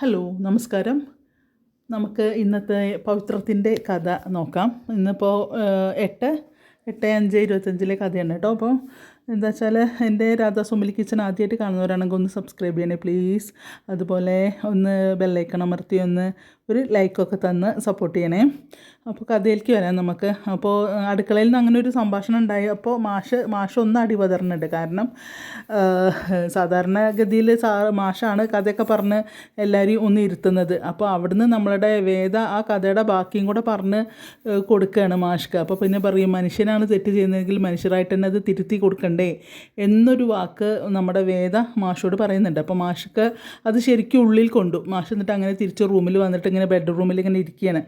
Hello നമസ്കാരം. നമുക്ക് ഇന്നത്തെ പവിത്രത്തിൻ്റെ കഥ നോക്കാം. ഇന്നിപ്പോൾ 8/5/25 കഥയാണ് കേട്ടോ. അപ്പോൾ എന്താ വെച്ചാൽ എൻ്റെ രാധാ സുമിലി കിച്ചൻ ആദ്യമായിട്ട് കാണുന്നവരാണെങ്കിൽ ഒന്ന് സബ്സ്ക്രൈബ് ചെയ്യണേ പ്ലീസ്. അതുപോലെ ഒന്ന് ബെല്ലൈക്കൺ അമർത്തി ഒന്ന് ഒരു ലൈക്കൊക്കെ തന്ന് സപ്പോർട്ട് ചെയ്യണേ. അപ്പോൾ കഥയിലേക്ക് വരാം നമുക്ക്. അപ്പോൾ അടുക്കളയിൽ നിന്ന് അങ്ങനെ ഒരു സംഭാഷണം ഉണ്ടായി. അപ്പോൾ മാഷ് ഒന്ന് അടിപതറുന്നുണ്ട്. കാരണം സാധാരണഗതിയിൽ മാഷാണ് കഥയൊക്കെ പറഞ്ഞ് എല്ലാവരെയും ഒന്ന് ഇരുത്തുന്നത്. അപ്പോൾ അവിടുന്ന് നമ്മളുടെ വേദ ആ കഥയുടെ ബാക്കിയും കൂടെ പറഞ്ഞ് കൊടുക്കുകയാണ് മാഷ്ക്ക്. അപ്പോൾ പിന്നെ പറയും, മനുഷ്യനാണ് തെറ്റ് ചെയ്യുന്നതെങ്കിൽ മനുഷ്യരായിട്ട് തന്നെ അത് തിരുത്തി കൊടുക്കണ്ടേ എന്നൊരു വാക്ക് നമ്മുടെ വേദ മാഷോട് പറയുന്നുണ്ട്. അപ്പോൾ മാഷ്ക്ക് അത് ശരിക്കും ഉള്ളിൽ കൊണ്ടു. മാഷ് എന്നിട്ട് അങ്ങനെ തിരിച്ച് റൂമിൽ വന്നിട്ട് ഇങ്ങനെ ബെഡ്റൂമിൽ ഇങ്ങനെ ഇരിക്കുകയാണ്.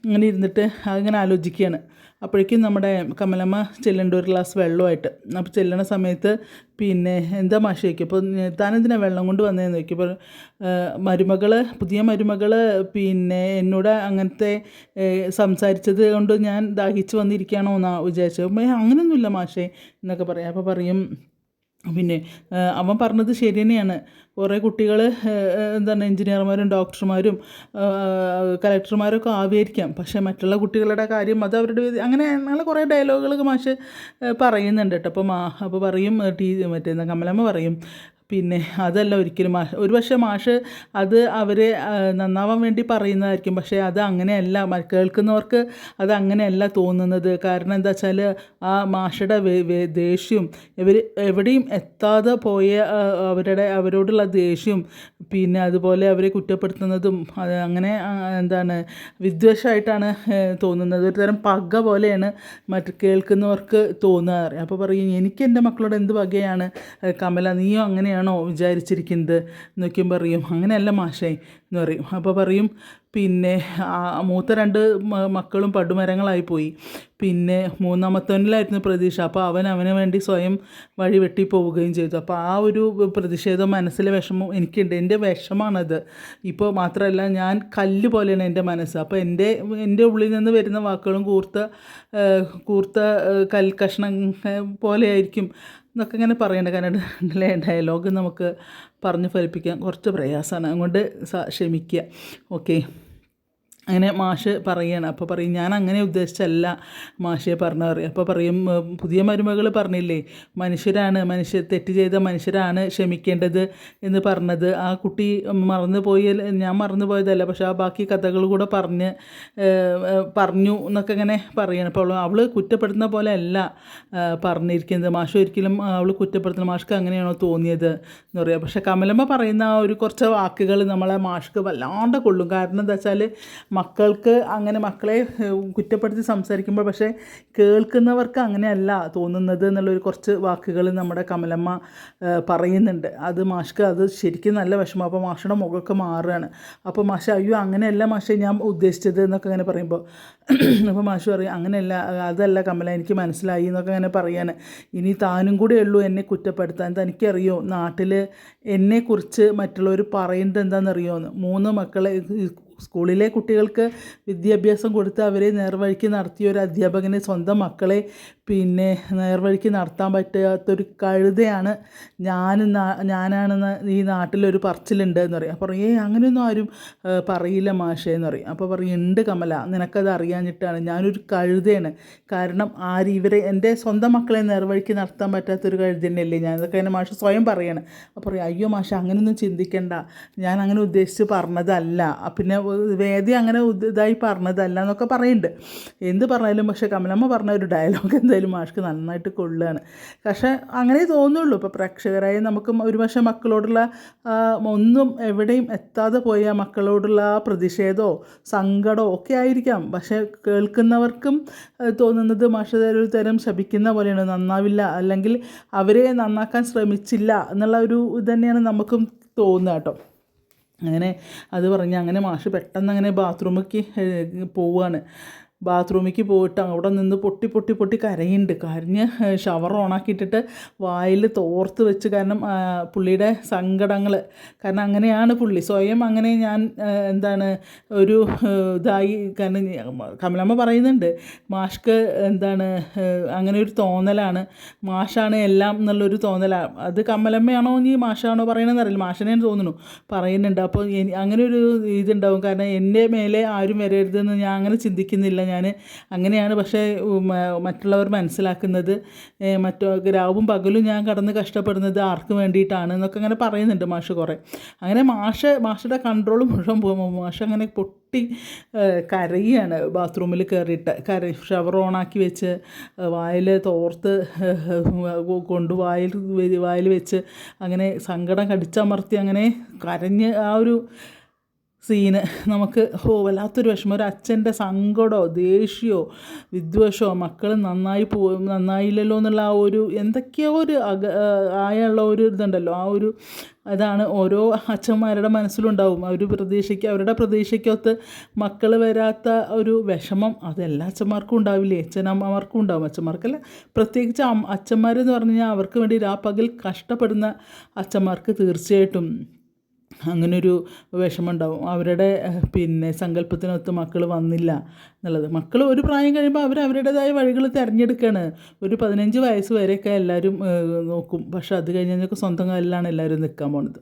ഇങ്ങനെ ഇരുന്നിട്ട് അങ്ങനെ ആലോചിക്കുകയാണ്. അപ്പോഴേക്കും നമ്മുടെ കമലമ്മ ചെല്ലേണ്ട ഒരു ഗ്ലാസ് വെള്ളമായിട്ട്. അപ്പോൾ ചെല്ലണ സമയത്ത് പിന്നെ എന്താ മാഷ് ചോദിക്കും, അപ്പോൾ താനെന്തിനാണ് വെള്ളം കൊണ്ട് വന്നതെന്ന് ചോദിക്കും. അപ്പോൾ പുതിയ മരുമകൾ പിന്നെ എന്നോട് അങ്ങനത്തെ സംസാരിച്ചത് കൊണ്ട് ഞാൻ ദാഹിച്ച് വന്നിരിക്കുകയാണോ എന്നാണ് വിചാരിച്ചത്. അങ്ങനെയൊന്നുമില്ല മാഷേ എന്നൊക്കെ പറയാം. അപ്പോൾ പറയും, പിന്നെ അവൻ പറഞ്ഞത് ശരി തന്നെയാണ്. കുറേ കുട്ടികൾ എന്താണ് എൻജിനീയർമാരും ഡോക്ടർമാരും കലക്ടർമാരൊക്കെ ആവിയായിരിക്കാം. പക്ഷേ മറ്റുള്ള കുട്ടികളുടെ കാര്യം അത് അങ്ങനെ കുറേ ഡയലോഗുകൾ മാഷ് പറയുന്നുണ്ട് കേട്ടോ. അപ്പോൾ പറയും മറ്റേ കമലമ്മ പറയും, പിന്നെ അതല്ല ഒരിക്കലും ഒരു പക്ഷേ മാഷ് അത് അവരെ നന്നാവാൻ വേണ്ടി പറയുന്നതായിരിക്കും. പക്ഷേ അത് അങ്ങനെയല്ല, കേൾക്കുന്നവർക്ക് അത് അങ്ങനെയല്ല തോന്നുന്നത്. കാരണം എന്താ വെച്ചാൽ ആ മാഷയുടെ ദേഷ്യം, എവിടെയും എത്താതെ പോയ അവരോടുള്ള ദേഷ്യം, പിന്നെ അതുപോലെ അവരെ കുറ്റപ്പെടുത്തുന്നതും അങ്ങനെ എന്താണ് വിദ്വേഷമായിട്ടാണ് തോന്നുന്നത്. ഒരു തരം പക പോലെയാണ് കേൾക്കുന്നവർക്ക് തോന്നുക. അപ്പോൾ പറയും, എനിക്ക് എൻ്റെ മക്കളോട് എന്ത് പകയാണ് കമല, നീയോ അങ്ങനെയാണോ വിചാരിച്ചിരിക്കുന്നത് എന്നൊക്കെയും പറയും. അങ്ങനെയല്ല മാഷേ എന്ന് പറയും. അപ്പോൾ പറയും, പിന്നെ മൂത്ത 2 മക്കളും പടുമരങ്ങളായിപ്പോയി. പിന്നെ മൂന്നാമത്തവനിലായിരുന്നു പ്രതീക്ഷ. അപ്പോൾ അവന് വേണ്ടി സ്വയം വഴി വെട്ടി പോവുകയും ചെയ്തു. അപ്പോൾ ആ ഒരു പ്രതിഷേധം, മനസ്സിലെ വിഷമം എനിക്കുണ്ട്. എൻ്റെ വിഷമാണത്. ഇപ്പോൾ മാത്രമല്ല, ഞാൻ കല്ല് പോലെയാണ് എൻ്റെ മനസ്സ്. അപ്പോൾ എൻ്റെ ഉള്ളിൽ നിന്ന് വരുന്ന വാക്കുകളും കൂർത്ത കൽക്കഷ്ണം പോലെയായിരിക്കും എന്നൊക്കെ ഇങ്ങനെ പറയേണ്ട. കാരണം ഡയലോഗ് നമുക്ക് പറഞ്ഞ് ഫലിപ്പിക്കാൻ കുറച്ച് പ്രയാസമാണ്. അതുകൊണ്ട് ക്ഷമിക്കുക. ഓക്കെ. അങ്ങനെ മാഷ് പറയുകയാണ്. അപ്പോൾ പറയും, ഞാൻ അങ്ങനെ ഉദ്ദേശിച്ചല്ല മാഷെ പറഞ്ഞറിയാം. അപ്പോൾ പറയും, പുതിയ മരുമകൾ പറഞ്ഞില്ലേ, തെറ്റ് ചെയ്ത മനുഷ്യരാണ് ക്ഷമിക്കേണ്ടത് എന്ന് പറഞ്ഞത്. ആ കുട്ടി ഞാൻ മറന്നു പോയതല്ല, പക്ഷേ ആ ബാക്കി കഥകൾ കൂടെ പറഞ്ഞു എന്നൊക്കെ ഇങ്ങനെ പറയുകയാണ്. അപ്പോൾ അവൾ കുറ്റപ്പെടുത്തുന്ന പോലെ അല്ല പറഞ്ഞിരിക്കുന്നത്. മാഷ് ഒരിക്കലും അവൾ കുറ്റപ്പെടുത്തുന്ന, മാഷ്ക്ക് അങ്ങനെയാണോ തോന്നിയത് എന്ന് പറയാം. പക്ഷേ കമലമ്മ പറയുന്ന ആ ഒരു കുറച്ച് വാക്കുകൾ നമ്മളെ മാഷ്ക്ക് വല്ലാണ്ട് കൊള്ളും. കാരണം എന്താ വെച്ചാൽ മക്കളെ കുറ്റപ്പെടുത്തി സംസാരിക്കുമ്പോൾ പക്ഷേ കേൾക്കുന്നവർക്ക് അങ്ങനെയല്ല തോന്നുന്നത് എന്നുള്ളൊരു കുറച്ച് വാക്കുകൾ നമ്മുടെ കമലമ്മ പറയുന്നുണ്ട്. അത് മാഷ്ക്ക് അത് ശരിക്കും നല്ല വിഷമം. അപ്പോൾ മാഷയുടെ മുഖമൊക്കെ മാറുകയാണ്. അപ്പോൾ മാഷ്, അയ്യോ അങ്ങനെയല്ല മാഷെ ഞാൻ ഉദ്ദേശിച്ചത് എന്നൊക്കെ അങ്ങനെ പറയുമ്പോൾ അപ്പോൾ മാഷ് പറയും, അങ്ങനെയല്ല, അതല്ല കമല, എനിക്ക് മനസ്സിലായി എന്നൊക്കെ അങ്ങനെ പറയാണ്. ഇനി താനും കൂടെ ഉള്ളൂ എന്നെ കുറ്റപ്പെടുത്താൻ. തനിക്കറിയോ നാട്ടിൽ എന്നെക്കുറിച്ച് മറ്റുള്ളവർ പറയുന്നത് എന്താണെന്നറിയുമോ? 3 മക്കളെ സ്കൂളിലെ കുട്ടികൾക്ക് വിദ്യാഭ്യാസം കൊടുത്ത് അവരെ നേർവഴിക്ക് നടത്തിയ ഒരു അധ്യാപകന് സ്വന്തം മക്കളെ പിന്നെ നേർവഴിക്ക് നടത്താൻ പറ്റാത്തൊരു കഴുതയാണ് ഞാനാണെന്ന് ഈ നാട്ടിലൊരു പറച്ചിലുണ്ട് എന്ന് പറയും. അപ്പോൾ അങ്ങനെയൊന്നും ആരും പറയില്ല മാഷേ എന്ന് പറയും. അപ്പോൾ പറയും, ഉണ്ട് കമല, നിനക്കത് അറിയാഞ്ഞിട്ടാണ്. ഞാനൊരു കഴുതയാണ്. കാരണം എൻ്റെ സ്വന്തം മക്കളെ നേർവഴിക്ക് നടത്താൻ പറ്റാത്തൊരു കഴുതന്നെയല്ലേ ഞാൻ. ഇതൊക്കെ എൻ്റെ മാഷ് സ്വയം പറയാണ്. അപ്പോൾ പറയും, അയ്യോ മാഷ അങ്ങനെയൊന്നും ചിന്തിക്കണ്ട, ഞാൻ അങ്ങനെ ഉദ്ദേശിച്ച് പറഞ്ഞതല്ല, പിന്നെ വേദി അങ്ങനെ ഇതായി പറഞ്ഞതല്ല എന്നൊക്കെ പറയുന്നുണ്ട്. എന്ത് പറഞ്ഞാലും പക്ഷേ കമലമ്മ പറഞ്ഞ ഒരു ഡയലോഗ് എന്തായാലും മാഷ്ക്ക് നന്നായിട്ട് കൊള്ളുകയാണ്. പക്ഷേ അങ്ങനെ തോന്നുള്ളൂ. ഇപ്പോൾ പ്രേക്ഷകരായി നമുക്ക് ഒരു പക്ഷേ മക്കളോടുള്ള ഒന്നും എവിടെയും എത്താതെ പോയ മക്കളോടുള്ള പ്രതിഷേധമോ സങ്കടമോ ഒക്കെ ആയിരിക്കാം. പക്ഷേ കേൾക്കുന്നവർക്കും തോന്നുന്നത് മാഷ് ഒരു തരം ശപിക്കുന്ന പോലെയാണ്, നന്നാവില്ല, അല്ലെങ്കിൽ അവരെ നന്നാക്കാൻ ശ്രമിച്ചില്ല എന്നുള്ള ഒരു ഇത് തന്നെയാണ് നമുക്കും തോന്നുക കേട്ടോ. അങ്ങനെ അത് പറഞ്ഞ് അങ്ങനെ മാഷ് പെട്ടെന്ന് അങ്ങനെ ബാത്റൂമിലേക്ക് പോവുകയാണ്. ബാത്റൂമിലേക്ക് പോയിട്ട് അവിടെ നിന്ന് പൊട്ടി പൊട്ടി പൊട്ടി കരയുന്നുണ്ട്. കരഞ്ഞ് ഷവർ ഓണാക്കിയിട്ടിട്ട് വായിൽ തോർത്ത് വെച്ച്, കാരണം പുള്ളിയുടെ സങ്കടങ്ങൾ, കാരണം അങ്ങനെയാണ് പുള്ളി സ്വയം അങ്ങനെ ഞാൻ എന്താണ് ഒരു ഇതായി. കാരണം കമലമ്മ പറയുന്നുണ്ട് മാഷ്ക്ക് എന്താണ് അങ്ങനെ ഒരു തോന്നലാണ്, മാഷാണ് എല്ലാം എന്നുള്ളൊരു തോന്നലാണ്. അത് കമലമ്മയാണോ ഇനി മാഷാണോ പറയണമെന്ന് അറിയില്ല, മാഷിനെ തോന്നുന്നു പറയുന്നുണ്ട്. അപ്പോൾ അങ്ങനെ ഒരു ഇതുണ്ടാവും, കാരണം എൻ്റെ മേലെ ആരും വരരുതെന്ന് ഞാൻ അങ്ങനെ ചിന്തിക്കുന്നില്ല, ഞാൻ അങ്ങനെയാണ്. പക്ഷേ മറ്റുള്ളവർ മനസ്സിലാക്കുന്നത് രാവും പകലും ഞാൻ കടന്ന് കഷ്ടപ്പെടുന്നത് ആർക്ക് വേണ്ടിയിട്ടാണ് എന്നൊക്കെ അങ്ങനെ പറയുന്നുണ്ട് മാഷ് കുറേ. അങ്ങനെ മാഷുടെ കൺട്രോൾ മുഴുവൻ പോകുമ്പോൾ മാഷ് അങ്ങനെ പൊട്ടി കരയുകയാണ് ബാത്റൂമിൽ കയറിയിട്ട്. ഷവർ ഓണാക്കി വെച്ച് വായിൽ തോർത്ത് കൊണ്ട് വായിൽ വെച്ച് അങ്ങനെ സങ്കടം കടിച്ചമർത്തി അങ്ങനെ കരഞ്ഞ് ആ ഒരു സീന് നമുക്ക് വല്ലാത്തൊരു വിഷമം. ഒരു അച്ഛൻ്റെ സങ്കടമോ ദേഷ്യമോ വിദ്വേഷമോ മക്കൾ നന്നായില്ലല്ലോ എന്നുള്ള ആ ഒരു എന്തൊക്കെയോ ഒരു ആയുള്ള ഒരു ഇതുണ്ടല്ലോ, ആ ഒരു അതാണ് ഓരോ അച്ഛന്മാരുടെ മനസ്സിലുണ്ടാവും. അവരുടെ പ്രതീക്ഷയ്ക്കൊത്ത് മക്കൾ വരാത്ത ഒരു വിഷമം അതെല്ലാ അച്ഛന്മാർക്കും ഉണ്ടാവില്ലേ, അച്ഛനമ്മമാർക്കും ഉണ്ടാവും. അച്ഛന്മാർക്കല്ല, പ്രത്യേകിച്ച് അച്ഛന്മാരെന്ന് പറഞ്ഞു കഴിഞ്ഞാൽ അവർക്ക് വേണ്ടി രാപ്പകൽ കഷ്ടപ്പെടുന്ന അച്ഛന്മാർക്ക് തീർച്ചയായിട്ടും അങ്ങനൊരു വിഷമമുണ്ടാവും. അവരുടെ സങ്കല്പത്തിനൊത്ത് മക്കൾ വന്നില്ല എന്നുള്ളത്. മക്കൾ ഒരു പ്രായം കഴിയുമ്പോൾ അവരുടേതായ വഴികൾ തിരഞ്ഞെടുക്കുകയാണ്. ഒരു 15 വയസ്സ് വരെയൊക്കെ എല്ലാവരും നോക്കും, പക്ഷെ അത് കഴിഞ്ഞൊക്കെ സ്വന്തം കാലിലാണ് എല്ലാവരും നിൽക്കാൻ പോകുന്നത്.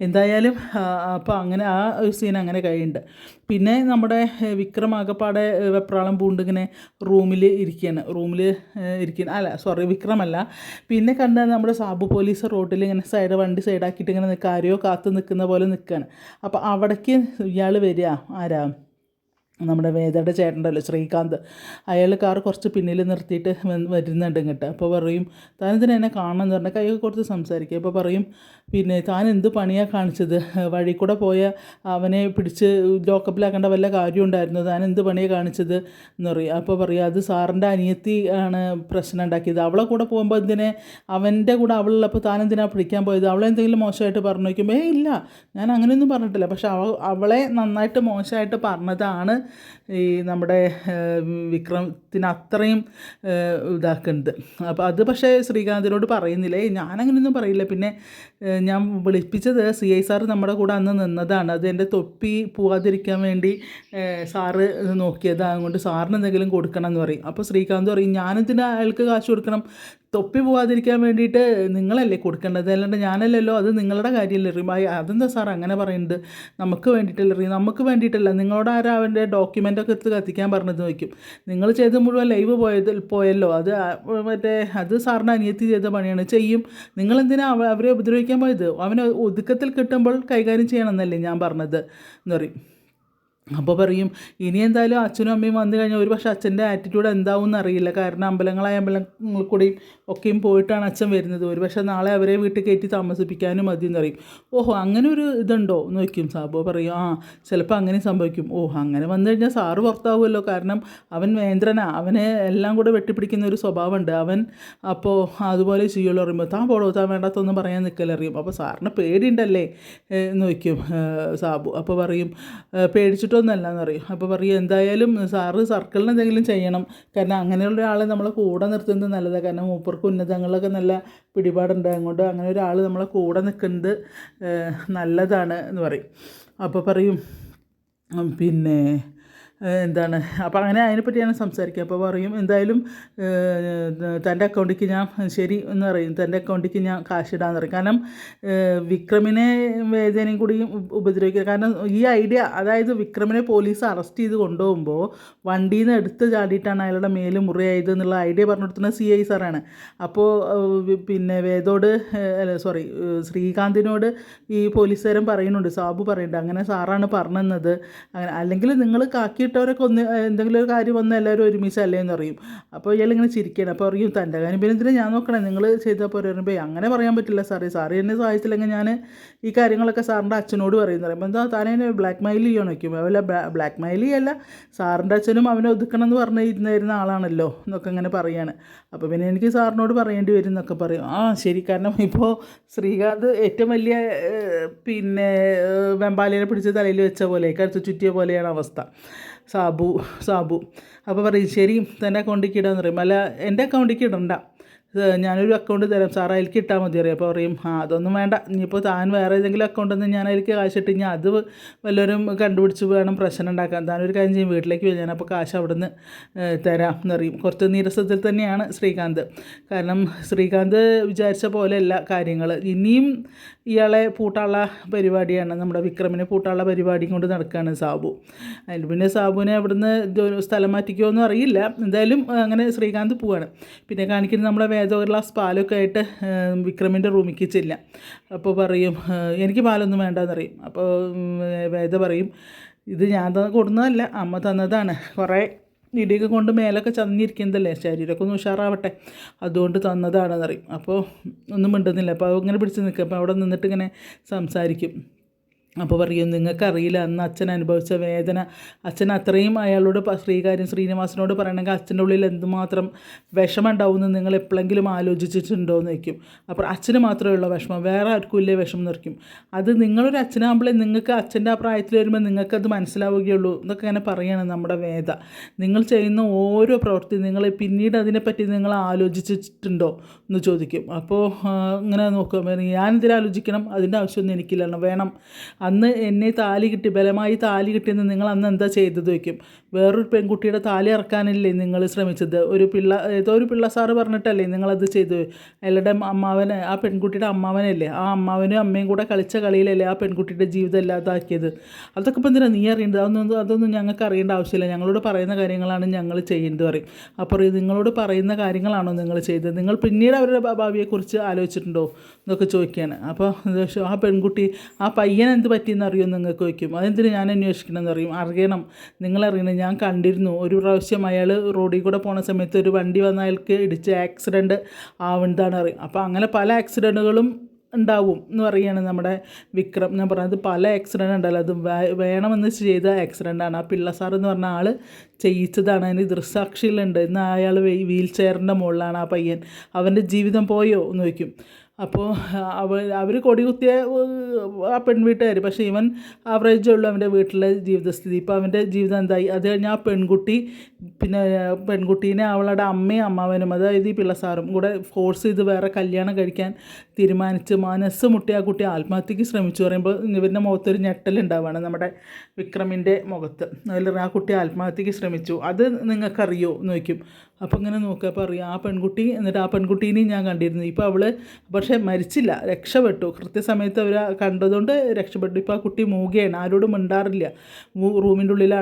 എന്തായാലും അപ്പോൾ അങ്ങനെ ആ ഒരു സീൻ അങ്ങനെ കഴിയുന്നുണ്ട്. പിന്നെ നമ്മുടെ വിക്രം ആകപ്പാടെ വെപ്രാളം പൂണ്ടിങ്ങനെ റൂമിൽ ഇരിക്കുകയാണ്. വിക്രമല്ല, പിന്നെ കണ്ട നമ്മുടെ സാബു പോലീസ് റോഡിൽ ഇങ്ങനെ വണ്ടി സൈഡാക്കിയിട്ട് ഇങ്ങനെ ആരെയോ കാത്തു നിൽക്കുന്ന പോലെ നിൽക്കുകയാണ്. അപ്പോൾ അവിടേക്ക് ഇയാൾ വരിക, ആരാ, നമ്മുടെ വേദയുടെ ചേട്ടനുണ്ടല്ലോ ശ്രീകാന്ത്, അയാൾ കാർ കുറച്ച് പിന്നിൽ നിർത്തിയിട്ട് വരുന്നുണ്ട് ഇങ്ങോട്ട്. അപ്പോൾ പറയും താനെന്തിനാ എന്നെ കാണണമെന്ന് പറഞ്ഞാൽ കൈയൊക്കെ കൊടുത്ത് സംസാരിക്കുക. അപ്പോൾ പറയും താൻ എന്ത് പണിയാണ് കാണിച്ചത്, വഴി കൂടെ പോയ അവനെ പിടിച്ച് ലോക്കപ്പിലാക്കേണ്ട വല്ല കാര്യം ഉണ്ടായിരുന്നു, താൻ എന്ത് പണിയാണ് കാണിച്ചത് എന്ന് പറയും. അപ്പോൾ പറയും അത് സാറിൻ്റെ അനിയത്തി ആണ് പ്രശ്നം ഉണ്ടാക്കിയത്, അവളെ കൂടെ പോകുമ്പോൾ എന്തിനെ അവൻ്റെ കൂടെ അവളുള്ളപ്പോൾ താൻ എന്തിനാണ് പിടിക്കാൻ പോയത്, അവളെ എന്തെങ്കിലും മോശമായിട്ട് പറഞ്ഞു വയ്ക്കുമ്പോൾ ഇല്ല ഞാൻ അങ്ങനെയൊന്നും പറഞ്ഞിട്ടില്ല, പക്ഷെ അവളെ നന്നായിട്ട് മോശമായിട്ട് പറഞ്ഞതാണ് ഈ നമ്മുടെ വിക്രമത്തിന് അത്രയും ഇതാക്കുന്നത്. അപ്പോൾ അത് പക്ഷേ ശ്രീകാന്തിനോട് പറയുന്നില്ല, ഞാനങ്ങനെയൊന്നും പറയില്ല. പിന്നെ ഞാൻ വിളിപ്പിച്ചത് CI സാറ് നമ്മുടെ കൂടെ അന്ന് നിന്നതാണ്, അത് എൻ്റെ തൊപ്പി പോവാതിരിക്കാൻ വേണ്ടി സാറ് നോക്കിയത്, അതുകൊണ്ട് സാറിന് എന്തെങ്കിലും കൊടുക്കണം എന്ന് പറയും. അപ്പോൾ ശ്രീകാന്ത് പറയും ഞാനെന്തിനാ അയാൾക്ക് കാശ് കൊടുക്കണം, തൊപ്പി പോവാതിരിക്കാൻ വേണ്ടിയിട്ട് നിങ്ങളല്ലേ കൊടുക്കേണ്ടത്, അല്ലാണ്ട് ഞാനല്ലല്ലോ, അത് നിങ്ങളുടെ കാര്യമല്ലേ അറിയും. അതെന്താ സാർ അങ്ങനെ പറയുന്നത്, നമുക്ക് വേണ്ടിയിട്ടല്ലേ അറിയും, നമുക്ക് വേണ്ടിയിട്ടല്ല, നിങ്ങളോട് ആരാ അവൻ്റെ ഡോക്യുമെൻ്റൊക്കെ എടുത്ത് കത്തിക്കാൻ പറഞ്ഞത് നോക്കും, നിങ്ങൾ ചെയ്ത് മുഴുവൻ ലൈവ് പോയല്ലോ, അത് സാറിൻ്റെ അനിയത്തി ചെയ്ത പണിയാണ്, ചെയ്യും, നിങ്ങളെന്തിനാ അവരെ ഉപദ്രവിക്കാൻ പോയത്, അവനെ ഒതുക്കത്തിൽ കിട്ടുമ്പോൾ കൈകാര്യം ചെയ്യണമെന്നല്ലേ ഞാൻ പറഞ്ഞത് എന്ന് പറയും. അപ്പോൾ പറയും ഇനി എന്തായാലും അച്ഛനും അമ്മയും വന്നു കഴിഞ്ഞാൽ ഒരു പക്ഷേ അച്ഛൻ്റെ ആറ്റിറ്റ്യൂഡ് എന്താവും എന്നറിയില്ല, കാരണം അമ്പലങ്ങളിൽ കൂടിയും ഒക്കെയും പോയിട്ടാണ് അച്ഛൻ വരുന്നത്, ഒരു പക്ഷേ നാളെ അവരെ വീട്ടിൽ കയറ്റി താമസിപ്പിക്കാനും മതി എന്ന് പറയും. ഓഹോ അങ്ങനെ ഒരു ഇതുണ്ടോ എന്ന് വയ്ക്കും. സാബു പറയും ചിലപ്പോൾ അങ്ങനെ സംഭവിക്കും. അങ്ങനെ വന്നു കഴിഞ്ഞാൽ സാറ് പുറത്താവുമല്ലോ, കാരണം അവൻ വേന്ദ്രനാ, അവന് എല്ലാം കൂടെ വെട്ടിപ്പിടിക്കുന്ന ഒരു സ്വഭാവമുണ്ട് അവൻ, അപ്പോൾ അതുപോലെ ചെയ്യുള്ളൂ അറിയുമ്പോൾ താൻ പോടോ, താൻ വേണ്ടാത്തൊന്നും പറയാൻ നിൽക്കലറിയും. അപ്പോൾ സാറിന് പേടിയുണ്ടല്ലേ എന്ന് വയ്ക്കും സാബു. അപ്പോൾ പറയും പേടിച്ചിട്ടൊന്നുമല്ല എന്ന് പറയും. അപ്പോൾ പറയും എന്തായാലും സാറ് സർക്കിളിന് എന്തെങ്കിലും ചെയ്യണം, കാരണം അങ്ങനെയുള്ള ആളെ നമ്മളെ കൂടെ നിർത്തുന്നത് നല്ലതാണ്, കാരണം മൂപ്പർക്ക് ഉന്നതങ്ങളിലൊക്കെ നല്ല പിടിപാടുണ്ട്, അങ്ങോട്ട് അങ്ങനെ ഒരാൾ നമ്മളെ കൂടെ നിൽക്കുന്നത് നല്ലതാണ് എന്ന് പറയും. അപ്പോൾ പറയും പിന്നെ എന്താണ്, അപ്പോൾ അങ്ങനെ അതിനെപ്പറ്റിയാണ് സംസാരിക്കുക. അപ്പോൾ പറയും എന്തായാലും തൻ്റെ അക്കൗണ്ടിലേക്ക് ഞാൻ ശരി എന്ന് പറയും, തൻ്റെ അക്കൗണ്ടിലേക്ക് ഞാൻ കാശിടാന്ന് പറയും. കാരണം വിക്രമിനെ വേദനയും കൂടി ഉപദ്രവിക്കുക, കാരണം ഈ ഐഡിയ, അതായത് വിക്രമിനെ പോലീസ് അറസ്റ്റ് ചെയ്ത് കൊണ്ടുപോകുമ്പോൾ വണ്ടിയിൽ നിന്ന് എടുത്ത് ചാടിയിട്ടാണ് അയാളുടെ മേല് മുറിയായത് എന്നുള്ള ഐഡിയ പറഞ്ഞു കൊടുക്കുന്നത് CI സാറാണ്. അപ്പോൾ വേദോട് ശ്രീകാന്തിനോട് ഈ പോലീസുകാരൻ പറയുന്നുണ്ട്, സാബു പറയുന്നുണ്ട് അങ്ങനെ സാറാണ് പറഞ്ഞത്, അങ്ങനെ അല്ലെങ്കിൽ നിങ്ങൾ കാക്കിയിട്ടവരൊക്കെ എന്തെങ്കിലും ഒരു കാര്യം വന്നാൽ എല്ലാവരും ഒരുമിച്ചല്ലേ എന്ന് പറയും. അപ്പോൾ ഇയാളിങ്ങനെ ചിരിക്കുകയാണ്. അപ്പോൾ പറയും തൻ്റെ കാര്യം പിന്നെ എന്തിനാ ഞാൻ നോക്കണേ, നിങ്ങൾ ചെയ്താൽ പോരെ പറയുമ്പോൾ അങ്ങനെ പറയാൻ പറ്റില്ല സാറ് എന്നെ സഹായിച്ചില്ലെങ്കിൽ ഞാൻ ഈ കാര്യങ്ങളൊക്കെ സാറിൻ്റെ അച്ഛനോട് പറയുന്നത് പറയുമ്പോൾ എന്താ താനെ ബ്ലാക്ക് മെയിൽ ചെയ്യണം വയ്ക്കും. അവല്ല ബ്ലാക്ക് മെയിൽ ചെയ്യല്ല, സാറിൻ്റെ അച്ഛനും അവനെ ഒതുക്കണം എന്ന് പറഞ്ഞ് ഇരുന്നിരുന്ന ആളാണല്ലോ എന്നൊക്കെ അങ്ങനെ പറയുകയാണ്. അപ്പോൾ പിന്നെ എനിക്ക് സാറിനോട് പറയേണ്ടി വരും എന്നൊക്കെ പറയും. ശരി, കാരണം ഇപ്പോൾ ശ്രീകാന്ത് ഏറ്റവും വലിയ വെമ്പാലിനെ പിടിച്ച് തലയിൽ വെച്ച പോലെ കരുത്ത് ചുറ്റിയ പോലെയാണ് അവസ്ഥ. സാബു സാബു അപ്പോൾ പറയും ശരി തൻ്റെ അക്കൗണ്ടിലേക്ക് ഇടാന്ന് പറയും. അല്ല എൻ്റെ അക്കൗണ്ടിലേക്ക് ഇടണ്ട, ഞാനൊരു അക്കൗണ്ട് തരാം സാർ, അതിലേക്ക് ഇട്ടാൽ മതി അറിയാം. അപ്പോൾ പറയും അതൊന്നും വേണ്ട, ഇനിയിപ്പോൾ താൻ വേറെ ഏതെങ്കിലും അക്കൗണ്ടിൽ നിന്ന് ഞാൻ അതിലേക്ക് കാശ് ഇട്ട് ഞാൻ അത് വല്ലവരും കണ്ടുപിടിച്ച് വേണം പ്രശ്നം ഉണ്ടാക്കാൻ. താനൊരു കാര്യം ചെയ്യും, വീട്ടിലേക്ക് വരും, ഞാനപ്പോൾ കാശ് അവിടെ നിന്ന് തരാം എന്നറിയും. കുറച്ച് നീരസത്തിൽ തന്നെയാണ് ശ്രീകാന്ത്. കാരണം ശ്രീകാന്ത് വിചാരിച്ച പോലെയല്ല കാര്യങ്ങൾ. ഇനിയും ഇയാളെ പൂട്ടാനുള്ള പരിപാടിയാണ്, നമ്മുടെ വിക്രമിനെ പൂട്ടാനുള്ള പരിപാടിയും കൊണ്ട് നടക്കുകയാണ് സാബു. അതിൽ പിന്നെ സാബുവിനെ അവിടുന്ന് സ്ഥലം മാറ്റിക്കുമോയെന്നും അറിയില്ല. എന്തായാലും അങ്ങനെ ശ്രീകാന്ത് പോവാണ്. പിന്നെ കാണിക്കുന്നത് നമ്മളെ വേദ ഒരു ഗ്ലാസ് പാലൊക്കെ ആയിട്ട് വിക്രമിൻ്റെ റൂമിലേക്ക് ചെല്ലാം. അപ്പോൾ പറയും എനിക്ക് പാലൊന്നും വേണ്ടെന്നറിയും. അപ്പോൾ വേദ പറയും ഇത് ഞാൻ കൊടുന്നതല്ല, അമ്മ തന്നതാണ്, കുറേ ഇടിയൊക്കെ കൊണ്ട് മേലൊക്കെ ചതഞ്ഞിരിക്കുന്നതല്ലേ, ശരീരമൊക്കെ ഒന്ന് ഉഷാറാവട്ടെ, അതുകൊണ്ട് തന്നതാണെന്ന് പറയും. അപ്പോൾ ഒന്നും മിണ്ടുന്നില്ല. അപ്പോൾ ഇങ്ങനെ പിടിച്ച് നിൽക്കും. അപ്പോൾ അവിടെ നിന്നിട്ട് ഇങ്ങനെ സംസാരിക്കും. അപ്പോൾ പറയും നിങ്ങൾക്കറിയില്ല അന്ന് അച്ഛൻ അനുഭവിച്ച വേദന. അച്ഛൻ അത്രയും അയാളോട് ശ്രീനിവാസനോട് പറയണമെങ്കിൽ അച്ഛൻ്റെ ഉള്ളിൽ എന്തുമാത്രം വിഷമം ഉണ്ടാവുമെന്ന് നിങ്ങൾ എപ്പോഴെങ്കിലും ആലോചിച്ചിട്ടുണ്ടോ എന്ന് വയ്ക്കും. അപ്പോൾ അച്ഛന് മാത്രമേ ഉള്ള വിഷമം, വേറെ ആർക്കും ഇല്ലേ വിഷമം നിറയ്ക്കും. അത് നിങ്ങളൊരു അച്ഛനാകുമ്പോഴേ നിങ്ങൾക്ക് അച്ഛൻ്റെ ആ പ്രായത്തിൽ വരുമ്പോൾ നിങ്ങൾക്കത് മനസ്സിലാവുകയുള്ളൂ എന്നൊക്കെ ഇങ്ങനെ പറയുകയാണ് നമ്മുടെ വേദ. നിങ്ങൾ ചെയ്യുന്ന ഓരോ പ്രവൃത്തി നിങ്ങൾ പിന്നീട് അതിനെപ്പറ്റി നിങ്ങൾ ആലോചിച്ചിട്ടുണ്ടോ എന്ന് ചോദിക്കും. അപ്പോൾ ഇങ്ങനെ നോക്കുക, ഞാനിതിൽ ആലോചിക്കണം, അതിൻ്റെ ആവശ്യമൊന്നും എനിക്കില്ല, വേണം. അന്ന് എന്നെ താലി കിട്ടി, ബലമായി താലി കിട്ടിയെന്ന് നിങ്ങൾ അന്ന് എന്താ ചെയ്തത് വയ്ക്കും. വേറൊരു പെൺകുട്ടിയുടെ താലി ഇറക്കാനല്ലേ നിങ്ങൾ ശ്രമിച്ചത്? ഏതോ ഒരു പിള്ള സാറ് പറഞ്ഞിട്ടല്ലേ നിങ്ങളത് ചെയ്തു? അയാളുടെ അമ്മാവന്, ആ പെൺകുട്ടിയുടെ അമ്മാവനല്ലേ, ആ അമ്മാവനും അമ്മയും കൂടെ കളിച്ച കളിയിലല്ലേ ആ പെൺകുട്ടിയുടെ ജീവിതം ഇല്ലാതാക്കിയത്? അതൊക്കെ ഇപ്പം എന്തിനാണ് നീ അറിയേണ്ടത്? അതൊന്നും ഞങ്ങൾക്ക് അറിയേണ്ട ആവശ്യമില്ല, ഞങ്ങളോട് പറയുന്ന കാര്യങ്ങളാണ് ഞങ്ങൾ ചെയ്യുന്നത് പറയും. അപ്പോൾ നിങ്ങളോട് പറയുന്ന കാര്യങ്ങളാണോ നിങ്ങൾ ചെയ്തത്? നിങ്ങൾ പിന്നീട് അവരുടെ ഭാവിയെക്കുറിച്ച് ആലോചിച്ചിട്ടുണ്ടോ എന്നൊക്കെ ചോദിക്കുകയാണ്. അപ്പോൾ ആ പെൺകുട്ടി, ആ പയ്യൻ എന്ത് പറ്റിയെന്ന് അറിയുമോ നിങ്ങൾക്ക് വയ്ക്കും. അതെന്തിന് ഞാൻ അന്വേഷിക്കണമെന്ന് അറിയും. അറിയണം, നിങ്ങളറിയണം. ഞാൻ കണ്ടിരുന്നു ഒരു പ്രാവശ്യം അയാൾ റോഡിൽ കൂടെ പോണ സമയത്ത് ഒരു വണ്ടി വന്ന അയാൾക്ക് ഇടിച്ച് ആക്സിഡൻറ്റ് ആവുന്നതാണ് അറിയും. അപ്പോൾ അങ്ങനെ പല ആക്സിഡൻറ്റുകളും ഉണ്ടാവും എന്ന് പറയുകയാണ് നമ്മുടെ വിക്രം. ഞാൻ പറഞ്ഞത് പല ആക്സിഡൻറ്റ് ഉണ്ടല്ലോ, അത് വേണമെന്ന് ചെയ്ത ആക്സിഡൻ്റാണ്. ആ പിള്ള സാർ എന്ന് പറഞ്ഞ ആൾ ചെയ്യിച്ചതാണ്. അതിന് ദൃക്സാക്ഷിയിലുണ്ട്. ഇന്ന് അയാൾ വീൽ ചെയറിൻ്റെ മുകളിലാണ് ആ പയ്യൻ. അവൻ്റെ ജീവിതം പോയോ എന്ന് ചോദിക്കും. അപ്പോൾ അവർ കൊടികുത്തിയ ആ പെൺവീട്ടുകാർ, പക്ഷേ ഇവൻ ആവറേജേ ഉള്ളൂ അവൻ്റെ വീട്ടിലെ ജീവിതസ്ഥിതി. ഇപ്പോൾ അവൻ്റെ ജീവിതം എന്തായി? അത് കഴിഞ്ഞ് ആ പെൺകുട്ടി, പിന്നെ പെൺകുട്ടീനെ അവളുടെ അമ്മയും അമ്മാവനും, അതായത് ഈ പിള്ളസാറും കൂടെ ഫോഴ്സ് ചെയ്ത് വേറെ കല്യാണം കഴിക്കാൻ തീരുമാനിച്ച് മനസ്സ് മുട്ടി ആ കുട്ടി ആത്മഹത്യക്ക് ശ്രമിച്ചു പറയുമ്പോൾ ഇവരുടെ മുഖത്തൊരു ഞെട്ടലുണ്ടാവുകയാണ് നമ്മുടെ വിക്രമിൻ്റെ മുഖത്ത്. അതിൽ ആ കുട്ടി ആത്മഹത്യക്ക് ശ്രമിച്ചു, അത് നിങ്ങൾക്കറിയോ എന്ന് ചോദിക്കും. അപ്പോൾ ഇങ്ങനെ നോക്കുക, അപ്പോൾ അറിയാം ആ പെൺകുട്ടി. എന്നിട്ട് ആ പെൺകുട്ടീനെയും ഞാൻ കണ്ടിരുന്നു. ഇപ്പോൾ അവൾ പക്ഷേ മരിച്ചില്ല, രക്ഷപ്പെട്ടു. കൃത്യസമയത്ത് അവർ കണ്ടതുകൊണ്ട് രക്ഷപ്പെട്ടു. ഇപ്പോൾ ആ കുട്ടി മൂകയാണ്, ആരോടും മിണ്ടാറില്ല, റൂമിൻ്റെ ഉള്ളിൽ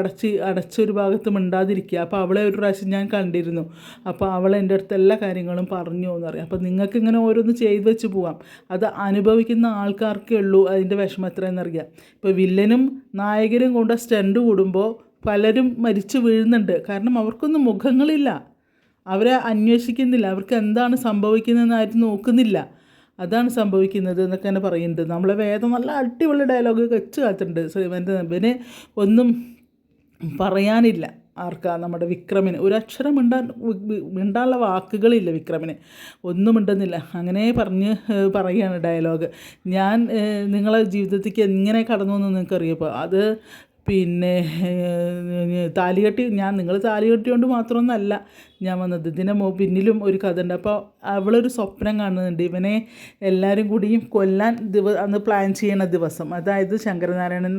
അടച്ചൊരു ഭാഗത്ത് മിണ്ടാതിരിക്കുക. അപ്പോൾ അവളെ ഒരു പ്രാവശ്യം ഞാൻ കണ്ടിരുന്നു. അപ്പോൾ അവൾ എൻ്റെ അടുത്ത് എല്ലാ കാര്യങ്ങളും പറഞ്ഞു എന്നറിയാം. അപ്പോൾ നിങ്ങൾക്ക് ഇങ്ങനെ ഓരോന്ന് ചെയ്ത് വെച്ച് പോവാം. അത് അനുഭവിക്കുന്ന ആൾക്കാർക്കേ ഉള്ളൂ അതിൻ്റെ വിഷമം എത്രയെന്നറിയാം. ഇപ്പോൾ വില്ലനും നായകനും കൊണ്ട് സ്റ്റണ്ട് കൂടുമ്പോൾ പലരും മരിച്ചു വീഴുന്നുണ്ട്. കാരണം അവർക്കൊന്നും മുഖങ്ങളില്ല, അവരെ അന്വേഷിക്കുന്നില്ല, അവർക്ക് എന്താണ് സംഭവിക്കുന്നതെന്ന് ആരും നോക്കുന്നില്ല. അതാണ് സംഭവിക്കുന്നത് എന്നൊക്കെ തന്നെ പറയുന്നുണ്ട്. നമ്മളെ വേദം നല്ല അടിപൊളി ഡയലോഗ് വെച്ച് കാത്തുണ്ട്. ഇവന് ഒന്നും പറയാനില്ല. ആർക്കാ? നമ്മുടെ വിക്രമിന് ഒരു അക്ഷരം മിണ്ടാനുള്ള വാക്കുകളില്ല വിക്രമിന്, ഒന്നും മിണ്ടുന്നില്ല. അങ്ങനെ പറയുകയാണ് ഡയലോഗ്. ഞാൻ നിങ്ങളെ ജീവിതത്തിലേക്ക് എങ്ങനെ കടന്നു എന്ന് നിങ്ങൾക്കറിയപ്പോൾ അത് പിന്നെ നിങ്ങൾ താലി കെട്ടിയോണ്ട് മാത്രമൊന്നല്ല ഞാൻ വന്നത്, ഇതിൻ്റെ പിന്നിലും ഒരു കഥ ഉണ്ട്. അപ്പോൾ അവളൊരു സ്വപ്നം കാണുന്നുണ്ട്, ഇവനെ എല്ലാവരും കൂടിയും കൊല്ലാൻ അന്ന് പ്ലാൻ ചെയ്യണ ദിവസം, അതായത് ശങ്കരനാരായണൻ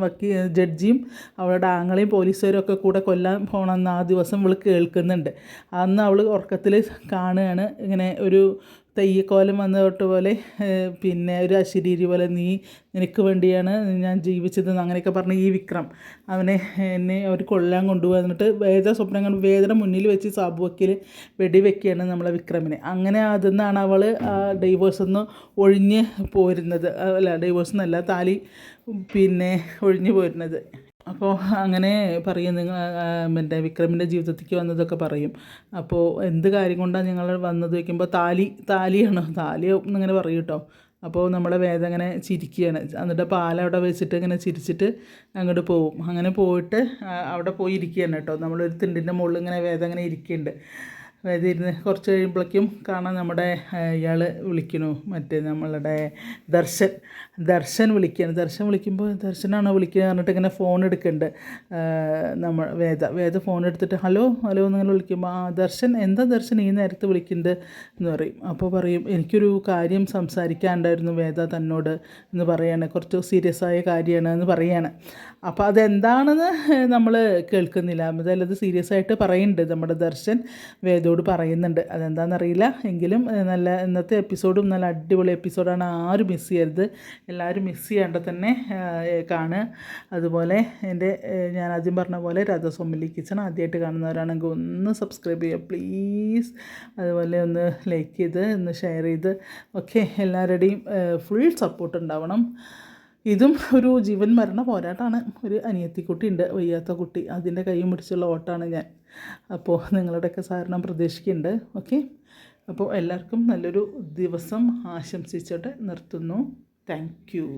ജഡ്ജിയും അവളുടെ ആങ്ങളെയും പോലീസുകാരും ഒക്കെ കൂടെ കൊല്ലാൻ പോകണമെന്ന് ആ ദിവസം ഇവൾ കേൾക്കുന്നുണ്ട്. അന്ന് അവൾ ഉറക്കത്തിൽ കാണുകയാണ് ഇങ്ങനെ ഒരു തെയ്യക്കോലം വന്ന തൊട്ട് പോലെ, പിന്നെ ഒരു അശരീരി പോലെ, നിനക്ക് വേണ്ടിയാണ് ഞാൻ ജീവിച്ചത് അങ്ങനെയൊക്കെ പറഞ്ഞ് ഈ വിക്രം എന്നെ അവർ കൊല്ലാൻ കൊണ്ടുപോകുക. എന്നിട്ട് സ്വപ്നം കണ്ട് വേദന മുന്നിൽ വെച്ച് സാബു വക്കീൽ വെടിവെക്കുകയാണ് നമ്മളെ വിക്രമിനെ. അങ്ങനെ അതിന്നാണ് അവൾ ആ ഡൈവേഴ്സ് ഒന്ന് ഒഴിഞ്ഞ് പോരുന്നത്. അല്ല, ഡൈവേഴ്സ് എന്നല്ല, താലി പിന്നെ ഒഴിഞ്ഞു പോരുന്നത്. അപ്പോൾ അങ്ങനെ പറയും, എൻ്റെ വിക്രമിൻ്റെ ജീവിതത്തിലേക്ക് വന്നതൊക്കെ പറയും. അപ്പോൾ എന്ത് കാര്യം കൊണ്ടാണ് ഞങ്ങൾ വന്നത് വയ്ക്കുമ്പോൾ താലിയാണോ എന്നിങ്ങനെ പറയും കേട്ടോ. അപ്പോൾ നമ്മളെ വേദം അങ്ങനെ ചിരിക്കുകയാണ്. എന്നിട്ട് പാലവിടെ വെച്ചിട്ട് ഇങ്ങനെ ചിരിച്ചിട്ട് അങ്ങോട്ട് പോവും. അങ്ങനെ പോയിട്ട് അവിടെ പോയി ഇരിക്കുകയാണ് കേട്ടോ. നമ്മളൊരു തിണ്ടിൻ്റെ മുകളിൽ ഇങ്ങനെ വേദം അങ്ങനെ ഇരിക്കുന്നുണ്ട്. അതായത് ഇരുന്ന് കുറച്ച് കഴിയുമ്പോഴേക്കും കാണാൻ നമ്മുടെ ഇയാൾ വിളിക്കണു, മറ്റേ നമ്മളുടെ ദർശൻ വിളിക്കുമ്പോൾ ദർശനാണോ വിളിക്കുക പറഞ്ഞിട്ട് ഇങ്ങനെ ഫോൺ എടുക്കുന്നുണ്ട്. വേദ ഫോൺ എടുത്തിട്ട് ഹലോ എന്നിങ്ങനെ വിളിക്കുമ്പോൾ ദർശൻ എന്താ ദർശൻ ഈ നേരത്ത് വിളിക്കുന്നത് എന്ന് പറയും. അപ്പോൾ പറയും എനിക്കൊരു കാര്യം സംസാരിക്കാനുണ്ടായിരുന്നു വേദ തന്നോട് എന്ന് പറയാണ്, കുറച്ച് സീരിയസ് ആയ കാര്യമാണ് എന്ന് പറയാണ്. അപ്പോൾ അതെന്താണെന്ന് നമ്മൾ കേൾക്കുന്നില്ല, എന്തായാലും അത് സീരിയസ് ആയിട്ട് പറയുന്നുണ്ട് നമ്മുടെ ദർശൻ വേദയോട് പറയുന്നുണ്ട്. അതെന്താണെന്നറിയില്ല, എങ്കിലും നല്ല ഇന്നത്തെ എപ്പിസോഡും നല്ല അടിപൊളി എപ്പിസോഡാണ്. ആരും മിസ് ചെയ്യരുത്, എല്ലാവരും മിസ് ചെയ്യാണ്ട് തന്നെ കാണുക. അതുപോലെ ഞാൻ ആദ്യം പറഞ്ഞ പോലെ രാധാസ്വാമി കിച്ചൺ ആദ്യമായിട്ട് കാണുന്നവരാണെങ്കിൽ ഒന്ന് സബ്സ്ക്രൈബ് ചെയ്യുക പ്ലീസ്. അതുപോലെ ഒന്ന് ലൈക്ക് ചെയ്ത് ഒന്ന് ഷെയർ ചെയ്ത് ഓക്കെ, എല്ലാവരുടെയും ഫുൾ സപ്പോർട്ട് ഉണ്ടാവണം. ഇതും ഒരു ജീവൻ മരണ പോരാട്ടമാണ്. ഒരു അനിയത്തിക്കുട്ടി ഉണ്ട്, വയ്യാത്ത കുട്ടി, അതിൻ്റെ കൈയും പിടിച്ചുള്ള ഓട്ടമാണ് ഞാൻ. അപ്പോൾ നിങ്ങളുടെയൊക്കെ സഹകരണം പ്രതീക്ഷിക്കുന്നുണ്ട്. ഓക്കെ, അപ്പോൾ എല്ലാവർക്കും നല്ലൊരു ദിവസം ആശംസിച്ചിട്ട് നിർത്തുന്നു. Thank you.